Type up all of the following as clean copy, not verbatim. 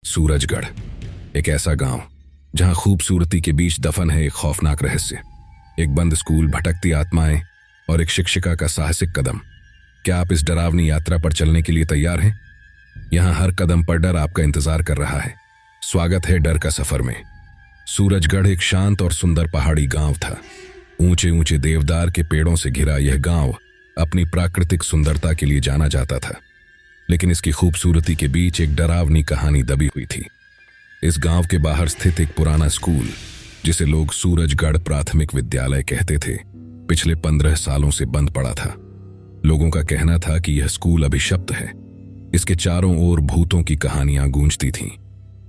सूरजगढ़, एक ऐसा गांव जहां खूबसूरती के बीच दफन है एक खौफनाक रहस्य, एक बंद स्कूल, भटकती आत्माएं और एक शिक्षिका का साहसिक कदम। क्या आप इस डरावनी यात्रा पर चलने के लिए तैयार हैं? यहां हर कदम पर डर आपका इंतजार कर रहा है। स्वागत है डर का सफर में। सूरजगढ़ एक शांत और सुंदर पहाड़ी गांव था। ऊंचे ऊंचे देवदार के पेड़ों से घिरा यह गांव अपनी प्राकृतिक सुंदरता के लिए जाना जाता था, लेकिन इसकी खूबसूरती के बीच एक डरावनी कहानी दबी हुई थी। इस गांव के बाहर स्थित एक पुराना स्कूल, जिसे लोग सूरजगढ़ प्राथमिक विद्यालय कहते थे, पिछले 15 सालों से बंद पड़ा था। लोगों का कहना था कि यह स्कूल अभिशप्त है। इसके चारों ओर भूतों की कहानियां गूंजती थीं।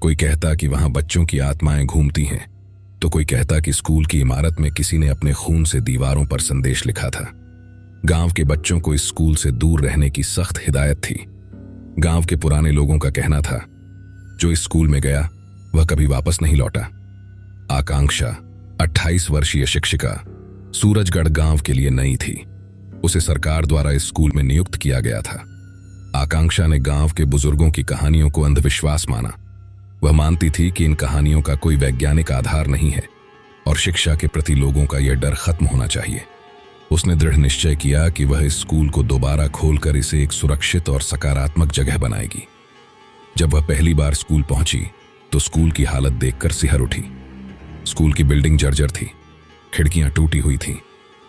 कोई कहता कि वहां बच्चों की आत्माएं घूमती हैं, तो कोई कहता कि स्कूल की इमारत में किसी ने अपने खून से दीवारों पर संदेश लिखा था। गांव के बच्चों को इस स्कूल से दूर रहने की सख्त हिदायत थी। गांव के पुराने लोगों का कहना था, जो इस स्कूल में गया वह कभी वापस नहीं लौटा। आकांक्षा, 28 वर्षीय शिक्षिका, सूरजगढ़ गांव के लिए नई थी। उसे सरकार द्वारा इस स्कूल में नियुक्त किया गया था। आकांक्षा ने गांव के बुजुर्गों की कहानियों को अंधविश्वास माना। वह मानती थी कि इन कहानियों का कोई वैज्ञानिक आधार नहीं है और शिक्षा के प्रति लोगों का यह डर खत्म होना चाहिए। उसने दृढ़ निश्चय किया कि वह इस स्कूल को दोबारा खोलकर इसे एक सुरक्षित और सकारात्मक जगह बनाएगी। जब वह पहली बार स्कूल पहुंची तो स्कूल की हालत देखकर सिहर उठी। स्कूल की बिल्डिंग जर्जर थी, खिड़कियां टूटी हुई थीं,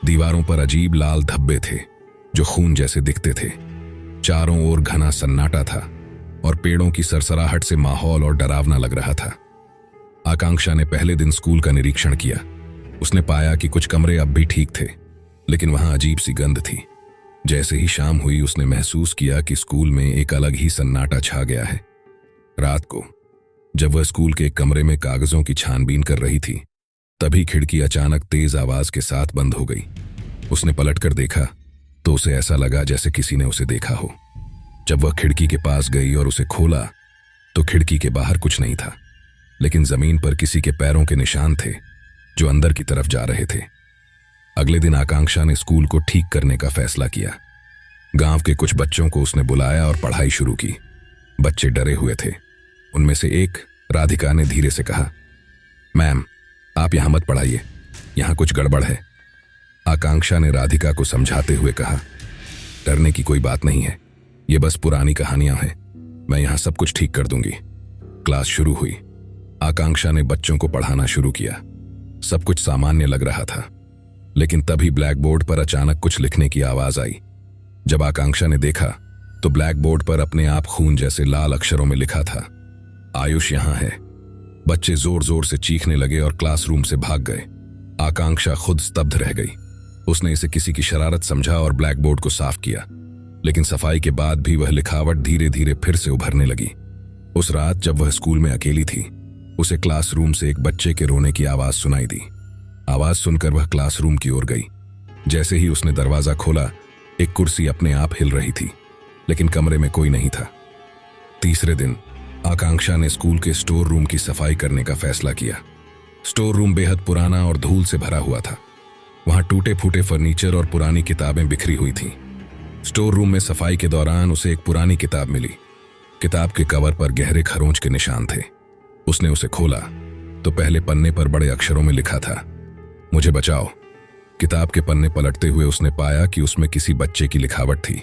दीवारों पर अजीब लाल धब्बे थे जो खून जैसे दिखते थे। चारों ओर घना सन्नाटा था और पेड़ों की सरसराहट से माहौल और डरावना लग रहा था। आकांक्षा ने पहले दिन स्कूल का निरीक्षण किया। उसने पाया कि कुछ कमरे अब भी ठीक थे, लेकिन वहां अजीब सी गंध थी। जैसे ही शाम हुई, उसने महसूस किया कि स्कूल में एक अलग ही सन्नाटा छा गया है। रात को जब वह स्कूल के एक कमरे में कागजों की छानबीन कर रही थी, तभी खिड़की अचानक तेज आवाज के साथ बंद हो गई। उसने पलटकर देखा तो उसे ऐसा लगा जैसे किसी ने उसे देखा हो। जब वह खिड़की के पास गई और उसे खोला तो खिड़की के बाहर कुछ नहीं था, लेकिन जमीन पर किसी के पैरों के निशान थे जो अंदर की तरफ जा रहे थे। अगले दिन आकांक्षा ने स्कूल को ठीक करने का फैसला किया। गांव के कुछ बच्चों को उसने बुलाया और पढ़ाई शुरू की। बच्चे डरे हुए थे। उनमें से एक, राधिका, ने धीरे से कहा, मैम, आप यहां मत पढ़ाइए, यहां कुछ गड़बड़ है। आकांक्षा ने राधिका को समझाते हुए कहा, डरने की कोई बात नहीं है, ये बस पुरानी कहानियां हैं, मैं यहां सब कुछ ठीक कर दूंगी। क्लास शुरू हुई। आकांक्षा ने बच्चों को पढ़ाना शुरू किया। सब कुछ सामान्य लग रहा था, लेकिन तभी ब्लैक बोर्ड पर अचानक कुछ लिखने की आवाज आई। जब आकांक्षा ने देखा तो ब्लैक बोर्ड पर अपने आप खून जैसे लाल अक्षरों में लिखा था, आयुष यहां है। बच्चे जोर जोर से चीखने लगे और क्लासरूम से भाग गए। आकांक्षा खुद स्तब्ध रह गई। उसने इसे किसी की शरारत समझा और ब्लैक बोर्ड को साफ किया, लेकिन सफाई के बाद भी वह लिखावट धीरे धीरे फिर से उभरने लगी। उस रात जब वह स्कूल में अकेली थी, उसे क्लासरूम से एक बच्चे के रोने की आवाज सुनाई दी। आवाज सुनकर वह क्लासरूम की ओर गई। जैसे ही उसने दरवाजा खोला, एक कुर्सी अपने आप हिल रही थी, लेकिन कमरे में कोई नहीं था। तीसरे दिन आकांक्षा ने स्कूल के स्टोर रूम की सफाई करने का फैसला किया। स्टोर रूम बेहद पुराना और धूल से भरा हुआ था। वहां टूटे फूटे फर्नीचर और पुरानी किताबें बिखरी हुई थीं। स्टोर रूम में सफाई के दौरान उसे एक पुरानी किताब मिली। किताब के कवर पर गहरे खरोंच के निशान थे। उसने उसे खोला तो पहले पन्ने पर बड़े अक्षरों में लिखा था, मुझे बचाओ। किताब के पन्ने पलटते हुए उसने पाया कि उसमें किसी बच्चे की लिखावट थी।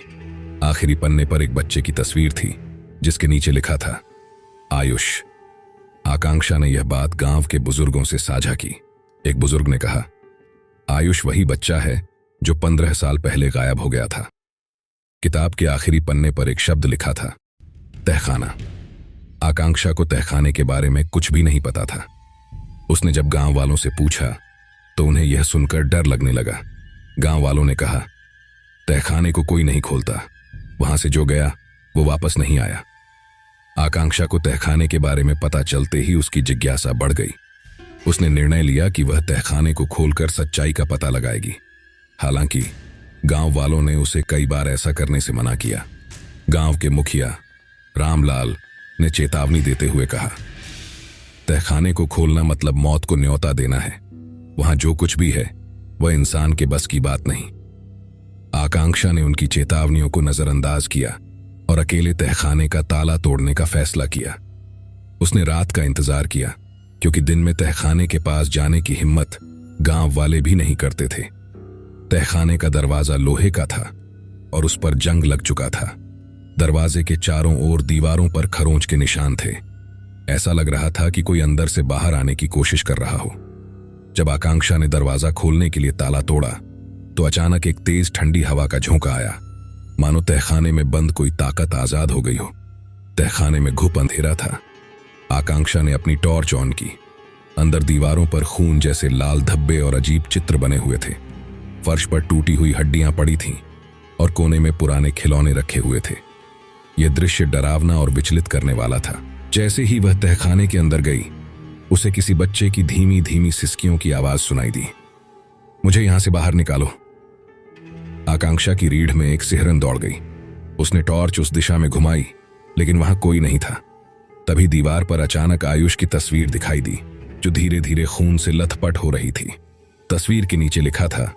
आखिरी पन्ने पर एक बच्चे की तस्वीर थी, जिसके नीचे लिखा था, आयुष। आकांक्षा ने यह बात गांव के बुजुर्गों से साझा की। एक बुजुर्ग ने कहा, आयुष वही बच्चा है जो 15 साल पहले गायब हो गया था। किताब के आखिरी पन्ने पर एक शब्द लिखा था, तहखाना। आकांक्षा को तहखाने के बारे में कुछ भी नहीं पता था। उसने जब गांव वालों से पूछा तो उन्हें यह सुनकर डर लगने लगा। गांव वालों ने कहा, तहखाने को कोई नहीं खोलता, वहां से जो गया वो वापस नहीं आया। आकांक्षा को तहखाने के बारे में पता चलते ही उसकी जिज्ञासा बढ़ गई। उसने निर्णय लिया कि वह तहखाने को खोलकर सच्चाई का पता लगाएगी। हालांकि गांव वालों ने उसे कई बार ऐसा करने से मना किया। गांव के मुखिया रामलाल ने चेतावनी देते हुए कहा, तहखाने को खोलना मतलब मौत को न्योता देना है। वहां जो कुछ भी है वह इंसान के बस की बात नहीं। आकांक्षा ने उनकी चेतावनियों को नजरअंदाज किया और अकेले तहखाने का ताला तोड़ने का फैसला किया। उसने रात का इंतजार किया, क्योंकि दिन में तहखाने के पास जाने की हिम्मत गांव वाले भी नहीं करते थे। तहखाने का दरवाजा लोहे का था और उस पर जंग लग चुका था। दरवाजे के चारों ओर दीवारों पर खरोंच के निशान थे। ऐसा लग रहा था कि कोई अंदर से बाहर आने की कोशिश कर रहा हो। जब आकांक्षा ने दरवाजा खोलने के लिए ताला तोड़ा तो अचानक एक तेज ठंडी हवा का झोंका आया, मानो तहखाने में बंद कोई ताकत आजाद हो गई हो। तहखाने में घुप अंधेरा था। आकांक्षा ने अपनी टॉर्च ऑन की। अंदर दीवारों पर खून जैसे लाल धब्बे और अजीब चित्र बने हुए थे। फर्श पर टूटी हुई हड्डियां पड़ी थीं और कोने में पुराने खिलौने रखे हुए थे। यह दृश्य डरावना और विचलित करने वाला था। जैसे ही वह तहखाने के अंदर गई, उसे किसी बच्चे की धीमी धीमी सिसकियों की आवाज सुनाई दी। मुझे यहां से बाहर निकालो। आकांक्षा की रीढ़ में एक सिहरन दौड़ गई। उसने टॉर्च उस दिशा में घुमाई, लेकिन वहां कोई नहीं था। तभी दीवार पर अचानक आयुष की तस्वीर दिखाई दी, जो धीरे धीरे खून से लथपथ हो रही थी। तस्वीर के नीचे लिखा था,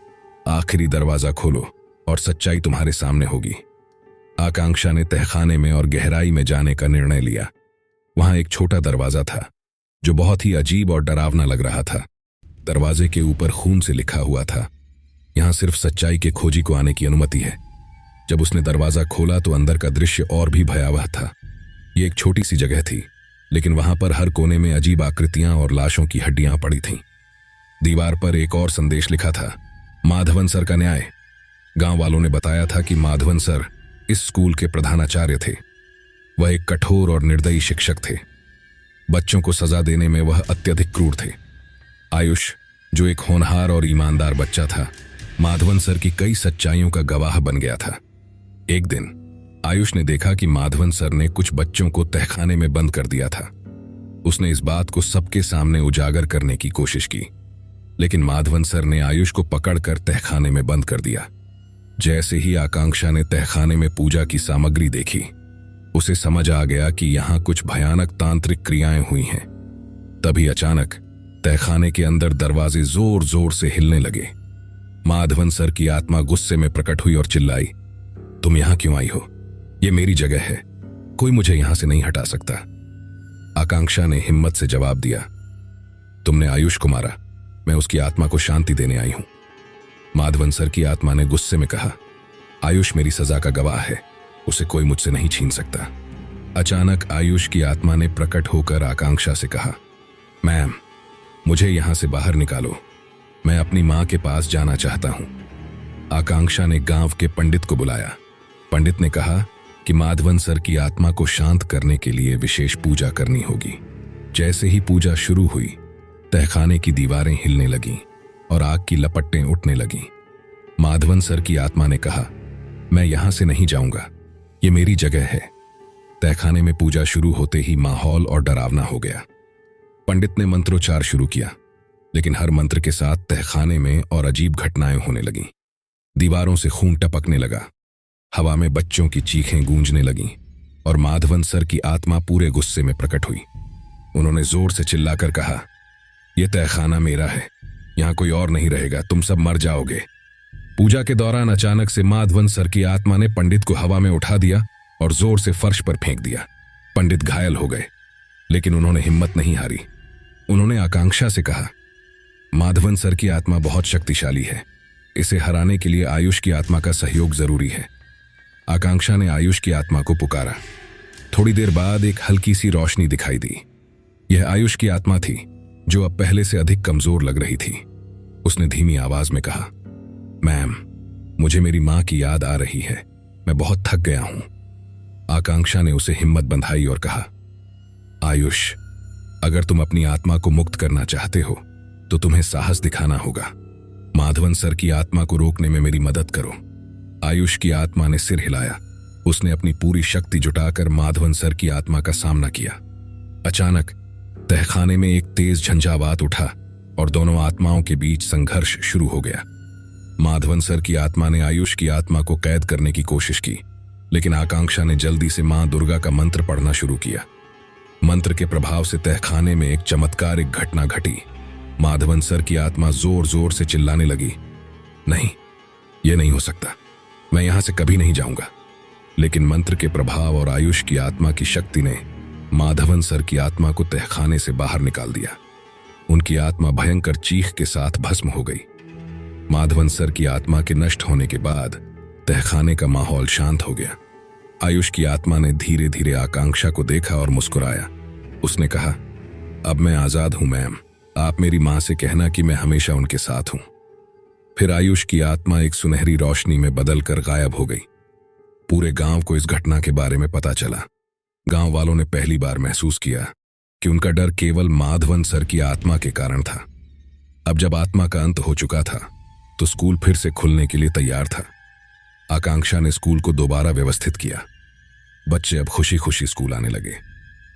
आखिरी दरवाजा खोलो और सच्चाई तुम्हारे सामने होगी। आकांक्षा ने तहखाने में और गहराई में जाने का निर्णय लिया। वहां एक छोटा दरवाजा था जो बहुत ही अजीब और डरावना लग रहा था। दरवाजे के ऊपर खून से लिखा हुआ था, यहां सिर्फ सच्चाई के खोजी को आने की अनुमति है। जब उसने दरवाजा खोला तो अंदर का दृश्य और भी भयावह था। ये एक छोटी सी जगह थी, लेकिन वहां पर हर कोने में अजीब आकृतियां और लाशों की हड्डियां पड़ी थीं। दीवार पर एक और संदेश लिखा था, माधवन सर का न्याय। गांव वालों ने बताया था कि माधवन सर इस स्कूल के प्रधानाचार्य थे। वह एक कठोर और निर्दयी शिक्षक थे। बच्चों को सजा देने में वह अत्यधिक क्रूर थे। आयुष, जो एक होनहार और ईमानदार बच्चा था, माधवन सर की कई सच्चाइयों का गवाह बन गया था। एक दिन आयुष ने देखा कि माधवन सर ने कुछ बच्चों को तहखाने में बंद कर दिया था। उसने इस बात को सबके सामने उजागर करने की कोशिश की, लेकिन माधवन सर ने आयुष को पकड़कर तहखाने में बंद कर दिया। जैसे ही आकांक्षा ने तहखाने में पूजा की सामग्री देखी, उसे समझ आ गया कि यहां कुछ भयानक तांत्रिक क्रियाएं हुई हैं। तभी अचानक तहखाने के अंदर दरवाजे जोर जोर से हिलने लगे। माधवन सर की आत्मा गुस्से में प्रकट हुई और चिल्लाई, तुम यहां क्यों आई हो? ये मेरी जगह है, कोई मुझे यहां से नहीं हटा सकता। आकांक्षा ने हिम्मत से जवाब दिया, तुमने आयुष को मारा, मैं उसकी आत्मा को शांति देने आई हूं। माधवन सर की आत्मा ने गुस्से में कहा, आयुष मेरी सजा का गवाह है, उसे कोई मुझसे नहीं छीन सकता। अचानक आयुष की आत्मा ने प्रकट होकर आकांक्षा से कहा, मैम, मुझे यहां से बाहर निकालो, मैं अपनी मां के पास जाना चाहता हूं। आकांक्षा ने गांव के पंडित को बुलाया। पंडित ने कहा कि माधवन सर की आत्मा को शांत करने के लिए विशेष पूजा करनी होगी। जैसे ही पूजा शुरू हुई, तहखाने की दीवारें हिलने लगीं और आग की लपटें उठने लगीं। माधवन सर की आत्मा ने कहा, मैं यहां से नहीं जाऊंगा, ये मेरी जगह है। तहखाने में पूजा शुरू होते ही माहौल और डरावना हो गया। पंडित ने मंत्रोच्चार शुरू किया, लेकिन हर मंत्र के साथ तहखाने में और अजीब घटनाएं होने लगीं। दीवारों से खून टपकने लगा, हवा में बच्चों की चीखें गूंजने लगीं और माधवन सर की आत्मा पूरे गुस्से में प्रकट हुई। उन्होंने जोर से चिल्लाकर कहा, यह तहखाना मेरा है, यहां कोई और नहीं रहेगा, तुम सब मर जाओगे। पूजा के दौरान अचानक से माधवन सर की आत्मा ने पंडित को हवा में उठा दिया और जोर से फर्श पर फेंक दिया। पंडित घायल हो गए, लेकिन उन्होंने हिम्मत नहीं हारी। उन्होंने आकांक्षा से कहा, माधवन सर की आत्मा बहुत शक्तिशाली है, इसे हराने के लिए आयुष की आत्मा का सहयोग जरूरी है। आकांक्षा ने आयुष की आत्मा को पुकारा। थोड़ी देर बाद एक हल्की सी रोशनी दिखाई दी। यह आयुष की आत्मा थी, जो अब पहले से अधिक कमजोर लग रही थी। उसने धीमी आवाज में कहा, मैम, मुझे मेरी मां की याद आ रही है, मैं बहुत थक गया हूं। आकांक्षा ने उसे हिम्मत बंधाई और कहा, आयुष, अगर तुम अपनी आत्मा को मुक्त करना चाहते हो तो तुम्हें साहस दिखाना होगा। माधवन सर की आत्मा को रोकने में मेरी मदद करो। आयुष की आत्मा ने सिर हिलाया। उसने अपनी पूरी शक्ति जुटाकर माधवन सर की आत्मा का सामना किया। अचानक तहखाने में एक तेज झंझावात उठा और दोनों आत्माओं के बीच संघर्ष शुरू हो गया। माधवन सर की आत्मा ने आयुष की आत्मा को कैद करने की कोशिश की, लेकिन आकांक्षा ने जल्दी से मां दुर्गा का मंत्र पढ़ना शुरू किया। मंत्र के प्रभाव से तहखाने में एक चमत्कारिक घटना घटी। माधवन सर की आत्मा जोर जोर से चिल्लाने लगी, नहीं, यह नहीं हो सकता, मैं यहां से कभी नहीं जाऊंगा। लेकिन मंत्र के प्रभाव और आयुष की आत्मा की शक्ति ने माधवन सर की आत्मा को तहखाने से बाहर निकाल दिया। उनकी आत्मा भयंकर चीख के साथ भस्म हो गई। माधवन सर की आत्मा के नष्ट होने के बाद तहखाने का माहौल शांत हो गया। आयुष की आत्मा ने धीरे धीरे आकांक्षा को देखा और मुस्कुराया। उसने कहा, अब मैं आजाद हूं मैम, आप मेरी मां से कहना कि मैं हमेशा उनके साथ हूं। फिर आयुष की आत्मा एक सुनहरी रोशनी में बदलकर गायब हो गई। पूरे गांव को इस घटना के बारे में पता चला। गांव वालों ने पहली बार महसूस किया कि उनका डर केवल माधवन सर की आत्मा के कारण था। अब जब आत्मा का अंत हो चुका था तो स्कूल फिर से खुलने के लिए तैयार था। आकांक्षा ने स्कूल को दोबारा व्यवस्थित किया। बच्चे अब खुशी खुशी स्कूल आने लगे।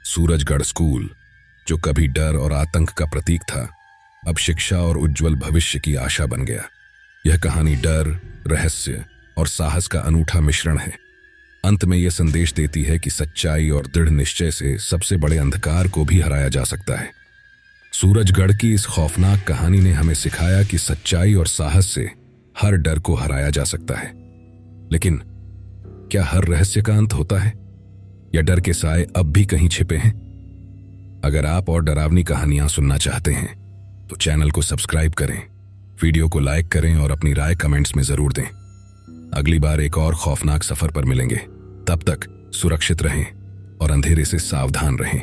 सूरजगढ़ स्कूल, जो कभी डर और आतंक का प्रतीक था, अब शिक्षा और उज्जवल भविष्य की आशा बन गया। यह कहानी डर, रहस्य और साहस का अनूठा मिश्रण है। अंत में यह संदेश देती है कि सच्चाई और दृढ़ निश्चय से सबसे बड़े अंधकार को भी हराया जा सकता है। सूरजगढ़ की इस खौफनाक कहानी ने हमें सिखाया कि सच्चाई और साहस से हर डर को हराया जा सकता है। लेकिन क्या हर रहस्य का अंत होता है, या डर के साए अब भी कहीं छिपे हैं? अगर आप और डरावनी कहानियां सुनना चाहते हैं तो चैनल को सब्सक्राइब करें, वीडियो को लाइक करें और अपनी राय कमेंट्स में जरूर दें। अगली बार एक और खौफनाक सफर पर मिलेंगे। तब तक सुरक्षित रहें और अंधेरे से सावधान रहें।